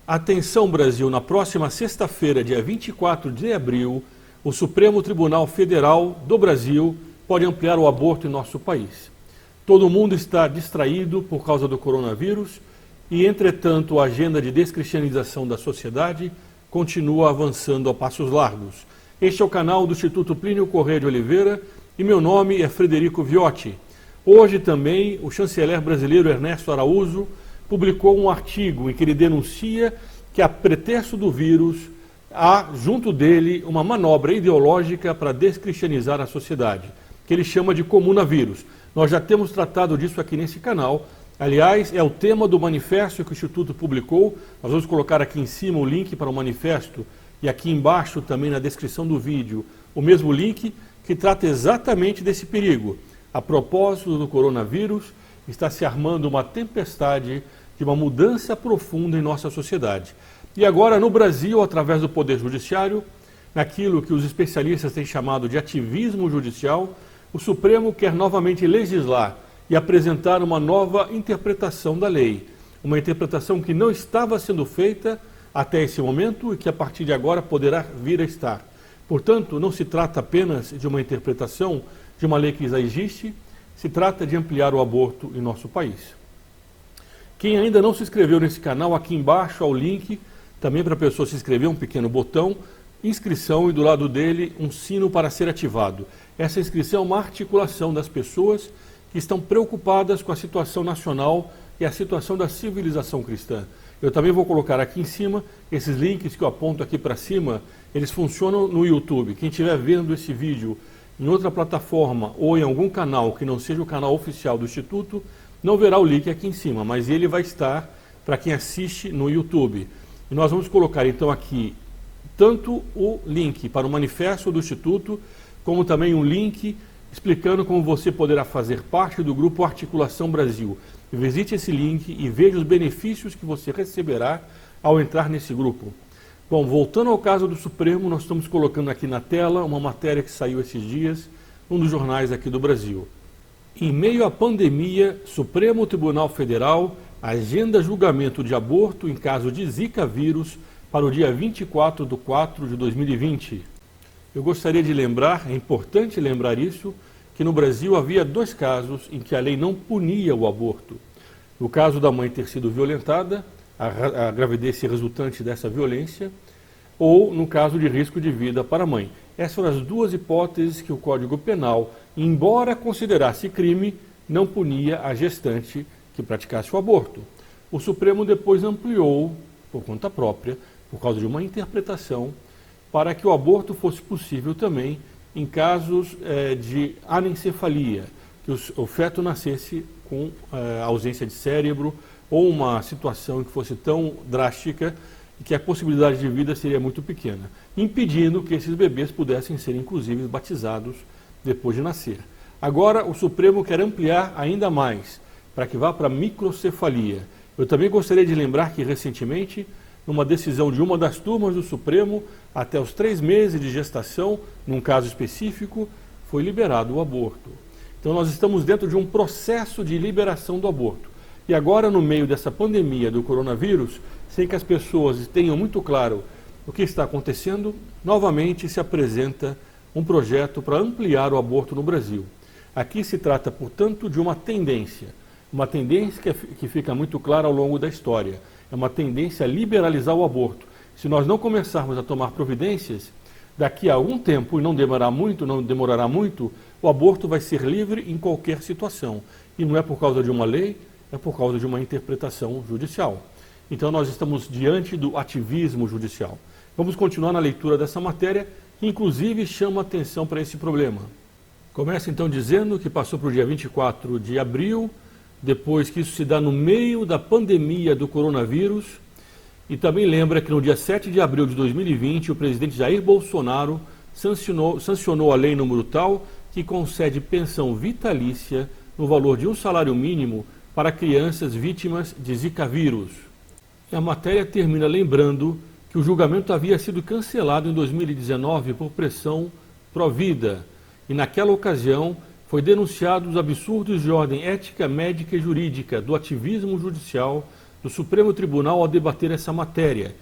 Atenção, Brasil, na próxima sexta-feira, dia 24 de abril, o Supremo Tribunal Federal do Brasil pode ampliar o aborto em nosso país. Todo mundo está distraído por causa do coronavírus e, entretanto, a agenda de descristianização da sociedade continua avançando a passos largos. Este é o canal do Instituto Plínio Corrêa de Oliveira e meu nome é Frederico Viotti. Hoje também o chanceler brasileiro Ernesto Araújo publicou um artigo em que ele denuncia que, a pretexto do vírus, há junto dele uma manobra ideológica para descristianizar a sociedade, que ele chama de comunavírus. Nós já temos tratado disso aqui nesse canal. Aliás, é o tema do manifesto que o Instituto publicou. Nós vamos colocar aqui em cima o link para o manifesto e aqui embaixo também na descrição do vídeo o mesmo link que trata exatamente desse perigo. A propósito do coronavírus, está se armando uma tempestade de uma mudança profunda em nossa sociedade. E agora, no Brasil, através do Poder Judiciário, naquilo que os especialistas têm chamado de ativismo judicial, o Supremo quer novamente legislar e apresentar uma nova interpretação da lei. Uma interpretação que não estava sendo feita até esse momento e que a partir de agora poderá vir a estar. Portanto, não se trata apenas de uma interpretação de uma lei que já existe, se trata de ampliar o aborto em nosso país. Quem ainda não se inscreveu nesse canal, aqui embaixo há o link, também para a pessoa se inscrever, um pequeno botão, inscrição, e do lado dele um sino para ser ativado. Essa inscrição é uma articulação das pessoas que estão preocupadas com a situação nacional e a situação da civilização cristã. Eu também vou colocar aqui em cima, esses links que eu aponto aqui para cima, eles funcionam no YouTube. Quem estiver vendo esse vídeo em outra plataforma ou em algum canal que não seja o canal oficial do Instituto, não verá o link aqui em cima, mas ele vai estar para quem assiste no YouTube. E nós vamos colocar então aqui tanto o link para o manifesto do Instituto, como também um link explicando como você poderá fazer parte do grupo Articulação Brasil. Visite esse link e veja os benefícios que você receberá ao entrar nesse grupo. Bom, voltando ao caso do Supremo, nós estamos colocando aqui na tela uma matéria que saiu esses dias, um dos jornais aqui do Brasil. Em meio à pandemia, Supremo Tribunal Federal agenda julgamento de aborto em caso de Zika vírus para o dia 24 de 4 de 2020. Eu gostaria de lembrar, é importante lembrar isso, que no Brasil havia 2 casos em que a lei não punia o aborto. No caso da mãe ter sido violentada, a gravidez ser resultante dessa violência, ou no caso de risco de vida para a mãe. Essas foram as 2 hipóteses que o Código Penal, embora considerasse crime, não punia a gestante que praticasse o aborto. O Supremo depois ampliou, por conta própria, por causa de uma interpretação, para que o aborto fosse possível também em casos de anencefalia, que o feto nascesse com ausência de cérebro ou uma situação que fosse tão drástica que a possibilidade de vida seria muito pequena, impedindo que esses bebês pudessem ser, inclusive, batizados depois de nascer. Agora, o Supremo quer ampliar ainda mais, para que vá para a microcefalia. Eu também gostaria de lembrar que, recentemente, numa decisão de uma das turmas do Supremo, até os 3 meses de gestação, num caso específico, foi liberado o aborto. Então, nós estamos dentro de um processo de liberação do aborto. E agora, no meio dessa pandemia do coronavírus, sem que as pessoas tenham muito claro o que está acontecendo, novamente se apresenta um projeto para ampliar o aborto no Brasil. Aqui se trata, portanto, de uma tendência que fica muito clara ao longo da história. É uma tendência a liberalizar o aborto. Se nós não começarmos a tomar providências, daqui a algum tempo, e não demorará muito, o aborto vai ser livre em qualquer situação. E não é por causa de uma lei, é por causa de uma interpretação judicial. Então nós estamos diante do ativismo judicial. Vamos continuar na leitura dessa matéria, que inclusive chama atenção para esse problema. Começa então dizendo que passou para o dia 24 de abril, depois que isso se dá no meio da pandemia do coronavírus, e também lembra que no dia 7 de abril de 2020, o presidente Jair Bolsonaro sancionou a lei número tal que concede pensão vitalícia no valor de um salário mínimo para crianças vítimas de Zika vírus. E a matéria termina lembrando que o julgamento havia sido cancelado em 2019 por pressão pró-vida, e naquela ocasião foi denunciado os absurdos de ordem ética, médica e jurídica do ativismo judicial do Supremo Tribunal ao debater essa matéria.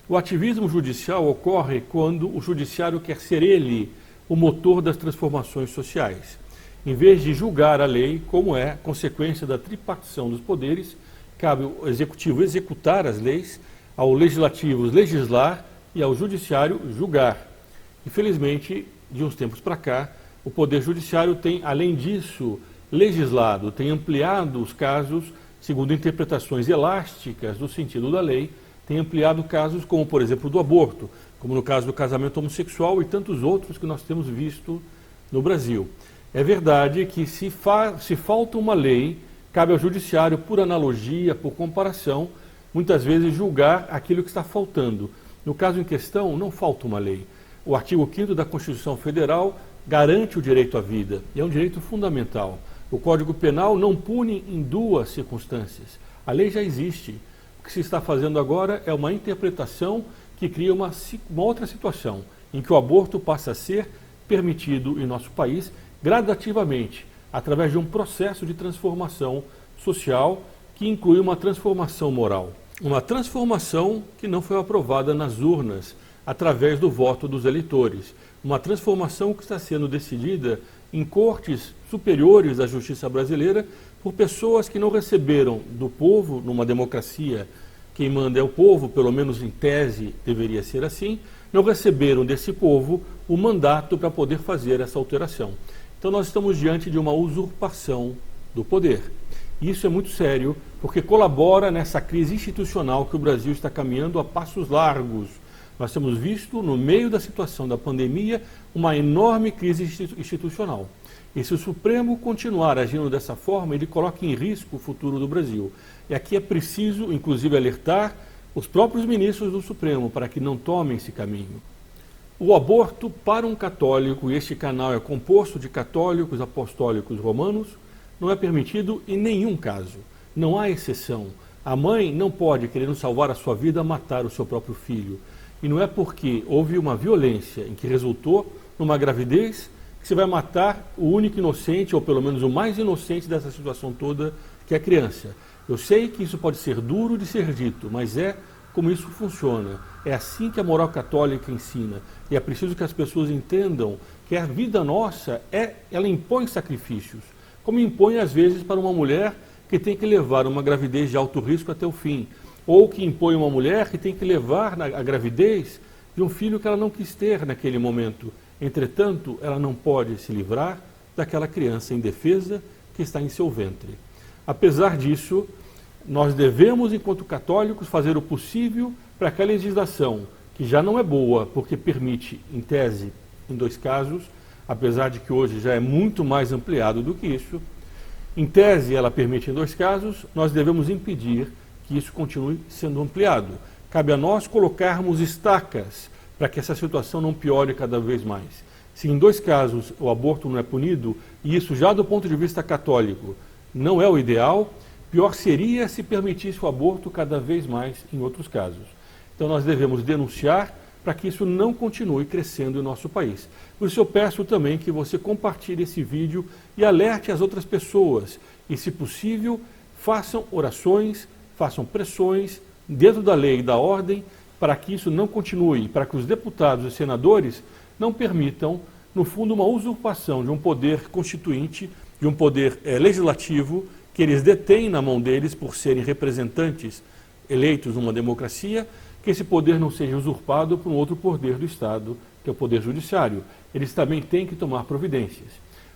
O ativismo judicial ocorre quando o judiciário quer ser ele o motor das transformações sociais. Em vez de julgar a lei, como é consequência da tripartição dos poderes, cabe ao executivo executar as leis, ao legislativo legislar e ao judiciário julgar. Infelizmente, de uns tempos para cá, o poder judiciário tem, além disso, legislado, tem ampliado os casos, segundo interpretações elásticas do sentido da lei, tem ampliado casos como, por exemplo, do aborto, como no caso do casamento homossexual e tantos outros que nós temos visto no Brasil. É verdade que se falta uma lei, cabe ao judiciário, por analogia, por comparação, muitas vezes julgar aquilo que está faltando. No caso em questão, não falta uma lei. O artigo 5º da Constituição Federal garante o direito à vida, e é um direito fundamental. O Código Penal não pune em duas circunstâncias. A lei já existe. O que se está fazendo agora é uma interpretação que cria uma outra situação, em que o aborto passa a ser permitido em nosso país gradativamente, através de um processo de transformação social que inclui uma transformação moral. Uma transformação que não foi aprovada nas urnas, através do voto dos eleitores. Uma transformação que está sendo decidida em cortes superiores da justiça brasileira por pessoas que não receberam do povo, numa democracia, quem manda é o povo, pelo menos em tese deveria ser assim, não receberam desse povo o mandato para poder fazer essa alteração. Então nós estamos diante de uma usurpação do poder. Isso é muito sério, porque colabora nessa crise institucional que o Brasil está caminhando a passos largos. Nós temos visto, no meio da situação da pandemia, uma enorme crise institucional. E se o Supremo continuar agindo dessa forma, ele coloca em risco o futuro do Brasil. E aqui é preciso, inclusive, alertar os próprios ministros do Supremo para que não tomem esse caminho. O aborto, para um católico, e este canal é composto de católicos apostólicos romanos, não é permitido em nenhum caso. Não há exceção. A mãe não pode, querendo salvar a sua vida, matar o seu próprio filho. E não é porque houve uma violência em que resultou numa gravidez que você vai matar o único inocente, ou pelo menos o mais inocente dessa situação toda, que é a criança. Eu sei que isso pode ser duro de ser dito, mas é como isso funciona. É assim que a moral católica ensina. E é preciso que as pessoas entendam que a vida nossa, ela impõe sacrifícios. Como impõe, às vezes, para uma mulher que tem que levar uma gravidez de alto risco até o fim. Ou que impõe uma mulher que tem que levar a gravidez de um filho que ela não quis ter naquele momento. Entretanto, ela não pode se livrar daquela criança indefesa que está em seu ventre. Apesar disso, nós devemos, enquanto católicos, fazer o possível para que a legislação, que já não é boa, porque permite, em tese, em 2 casos, apesar de que hoje já é muito mais ampliado do que isso, em tese ela permite em 2 casos, nós devemos impedir que isso continue sendo ampliado. Cabe a nós colocarmos estacas para que essa situação não piore cada vez mais. Se em 2 casos o aborto não é punido, e isso já do ponto de vista católico não é o ideal, pior seria se permitisse o aborto cada vez mais em outros casos. Então nós devemos denunciar para que isso não continue crescendo em nosso país. Por isso eu peço também que você compartilhe esse vídeo e alerte as outras pessoas. E, se possível, façam orações, façam pressões dentro da lei e da ordem para que isso não continue, para que os deputados e senadores não permitam, no fundo, uma usurpação de um poder constituinte, de um poder legislativo que eles detêm na mão deles por serem representantes eleitos numa democracia, que esse poder não seja usurpado por um outro poder do Estado, que é o poder judiciário. Eles também têm que tomar providências.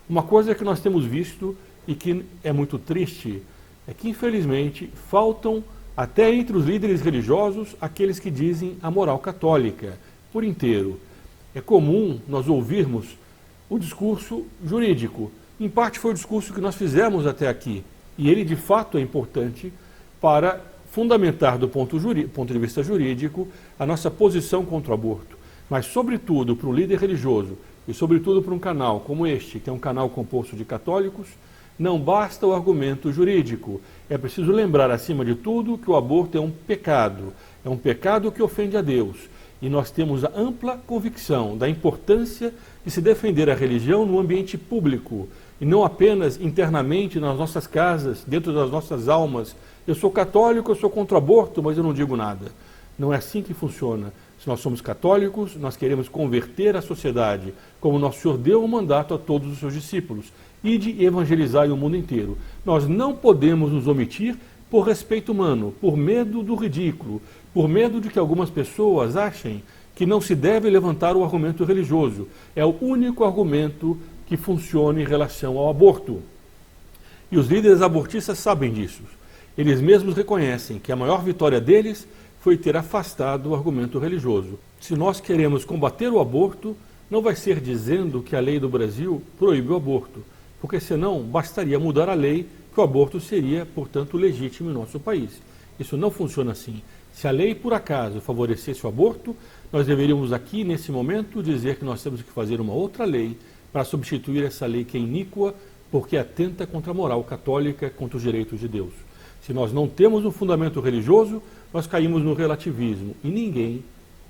Uma coisa que nós temos visto e que é muito triste é que, infelizmente, faltam até entre os líderes religiosos aqueles que dizem a moral católica por inteiro. É comum nós ouvirmos o discurso jurídico. Em parte foi o discurso que nós fizemos até aqui. E ele, de fato, é importante para fundamentar do ponto de vista jurídico a nossa posição contra o aborto. Mas, sobretudo, para um líder religioso e, sobretudo, para um canal como este, que é um canal composto de católicos, não basta o argumento jurídico. É preciso lembrar, acima de tudo, que o aborto é um pecado que ofende a Deus. E nós temos a ampla convicção da importância de se defender a religião no ambiente público. e não apenas internamente nas nossas casas, dentro das nossas almas. Eu sou católico, eu sou contra o aborto, mas eu não digo nada. Não é assim que funciona. Se nós somos católicos, nós queremos converter a sociedade, como nosso Senhor deu um mandato a todos os seus discípulos, e de evangelizar o mundo inteiro. Nós não podemos nos omitir por respeito humano, por medo do ridículo, por medo de que algumas pessoas achem que não se deve levantar o argumento religioso. É o único argumento que funciona em relação ao aborto. E os líderes abortistas sabem disso. Eles mesmos reconhecem que a maior vitória deles foi ter afastado o argumento religioso. Se nós queremos combater o aborto, não vai ser dizendo que a lei do Brasil proíbe o aborto, porque senão bastaria mudar a lei que o aborto seria, portanto, legítimo em nosso país. Isso não funciona assim. Se a lei, por acaso, favorecesse o aborto, nós deveríamos aqui, nesse momento, dizer que nós temos que fazer uma outra lei para substituir essa lei que é iníqua, porque atenta contra a moral católica, contra os direitos de Deus. Se nós não temos um fundamento religioso, nós caímos no relativismo e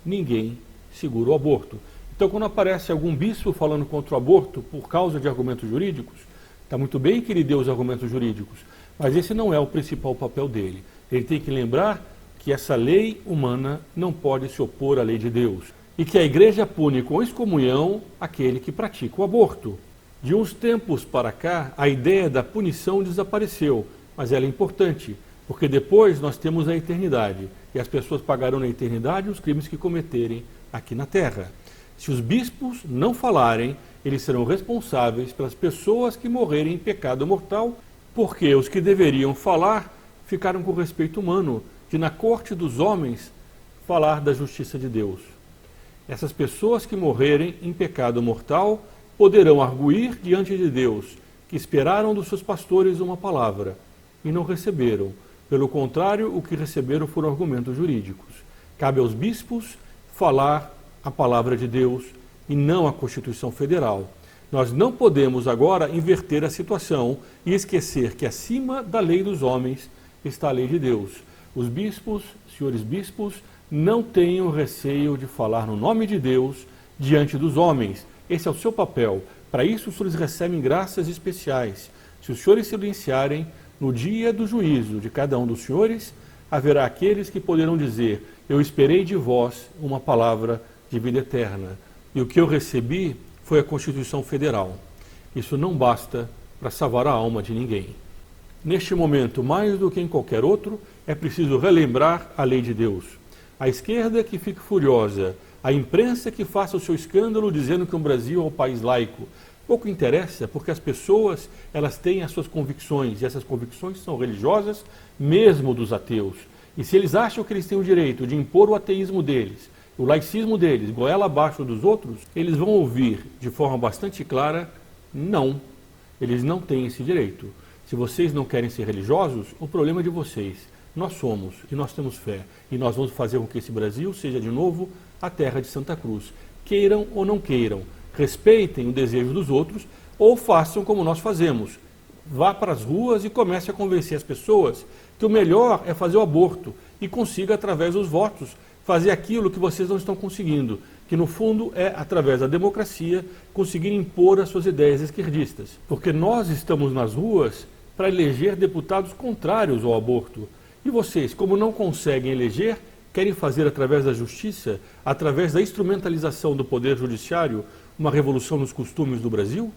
ninguém segura o aborto. Então, quando aparece algum bispo falando contra o aborto por causa de argumentos jurídicos, está muito bem que ele dê os argumentos jurídicos, mas esse não é o principal papel dele. Ele tem que lembrar que essa lei humana não pode se opor à lei de Deus e que a Igreja pune com excomunhão aquele que pratica o aborto. De uns tempos para cá, a ideia da punição desapareceu, mas ela é importante, porque depois nós temos a eternidade, e as pessoas pagarão na eternidade os crimes que cometerem aqui na terra. Se os bispos não falarem, eles serão responsáveis pelas pessoas que morrerem em pecado mortal, porque os que deveriam falar ficaram com respeito humano, de na corte dos homens falar da justiça de Deus. Essas pessoas que morrerem em pecado mortal poderão arguir diante de Deus, que esperaram dos seus pastores uma palavra, e não receberam. Pelo contrário, o que receberam foram argumentos jurídicos. Cabe aos bispos falar a palavra de Deus e não a Constituição Federal. Nós não podemos agora inverter a situação e esquecer que acima da lei dos homens está a lei de Deus. Os bispos, senhores bispos, não tenham receio de falar no nome de Deus diante dos homens. Esse é o seu papel. Para isso, os senhores recebem graças especiais. Se os senhores silenciarem, no dia do juízo de cada um dos senhores, haverá aqueles que poderão dizer: eu esperei de vós uma palavra de vida eterna, e o que eu recebi foi a Constituição Federal. Isso não basta para salvar a alma de ninguém. Neste momento, mais do que em qualquer outro, é preciso relembrar a lei de Deus. A esquerda que fique furiosa, a imprensa que faça o seu escândalo dizendo que o Brasil é um país laico, pouco interessa, porque as pessoas, elas têm as suas convicções, e essas convicções são religiosas, mesmo dos ateus. E se eles acham que eles têm o direito de impor o ateísmo deles, o laicismo deles, goela abaixo dos outros, eles vão ouvir de forma bastante clara: não, eles não têm esse direito. Se vocês não querem ser religiosos, o problema é de vocês. Nós somos, e nós temos fé, e nós vamos fazer com que esse Brasil seja de novo a terra de Santa Cruz. Queiram ou não queiram, respeitem o desejo dos outros ou façam como nós fazemos. Vá para as ruas e comece a convencer as pessoas que o melhor é fazer o aborto e consiga, através dos votos, fazer aquilo que vocês não estão conseguindo, que no fundo é, através da democracia, conseguir impor as suas ideias esquerdistas. Porque nós estamos nas ruas para eleger deputados contrários ao aborto. E vocês, como não conseguem eleger, querem fazer através da justiça, através da instrumentalização do poder judiciário, uma revolução nos costumes do Brasil?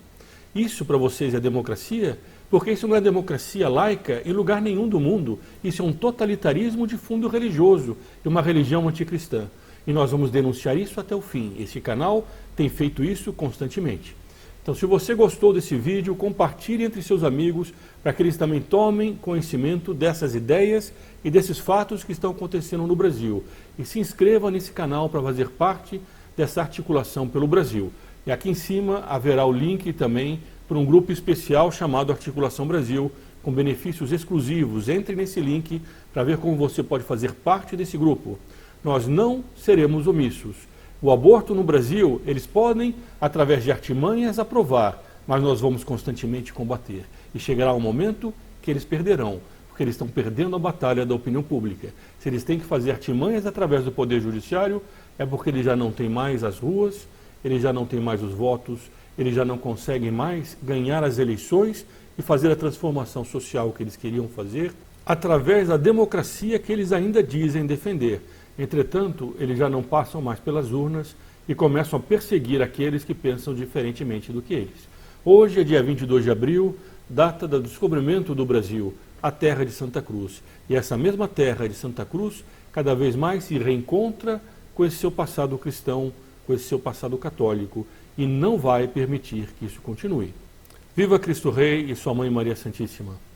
Isso para vocês é democracia? Porque isso não é democracia laica em lugar nenhum do mundo. Isso é um totalitarismo de fundo religioso e uma religião anticristã. E nós vamos denunciar isso até o fim. Esse canal tem feito isso constantemente. Então, se você gostou desse vídeo, compartilhe entre seus amigos para que eles também tomem conhecimento dessas ideias e desses fatos que estão acontecendo no Brasil. E se inscreva nesse canal para fazer parte dessa articulação pelo Brasil. E aqui em cima haverá o link também para um grupo especial chamado Articulação Brasil, com benefícios exclusivos. Entre nesse link para ver como você pode fazer parte desse grupo. Nós não seremos omissos. O aborto no Brasil, eles podem, através de artimanhas, aprovar, mas nós vamos constantemente combater. E chegará um momento que eles perderão, porque eles estão perdendo a batalha da opinião pública. Se eles têm que fazer artimanhas através do Poder Judiciário, é porque eles já não têm mais as ruas, eles já não têm mais os votos, eles já não conseguem mais ganhar as eleições e fazer a transformação social que eles queriam fazer através da democracia que eles ainda dizem defender. Entretanto, eles já não passam mais pelas urnas e começam a perseguir aqueles que pensam diferentemente do que eles. Hoje é dia 22 de abril, data do descobrimento do Brasil, a terra de Santa Cruz. E essa mesma terra de Santa Cruz cada vez mais se reencontra com esse seu passado cristão, com esse seu passado católico, e não vai permitir que isso continue. Viva Cristo Rei e sua Mãe Maria Santíssima!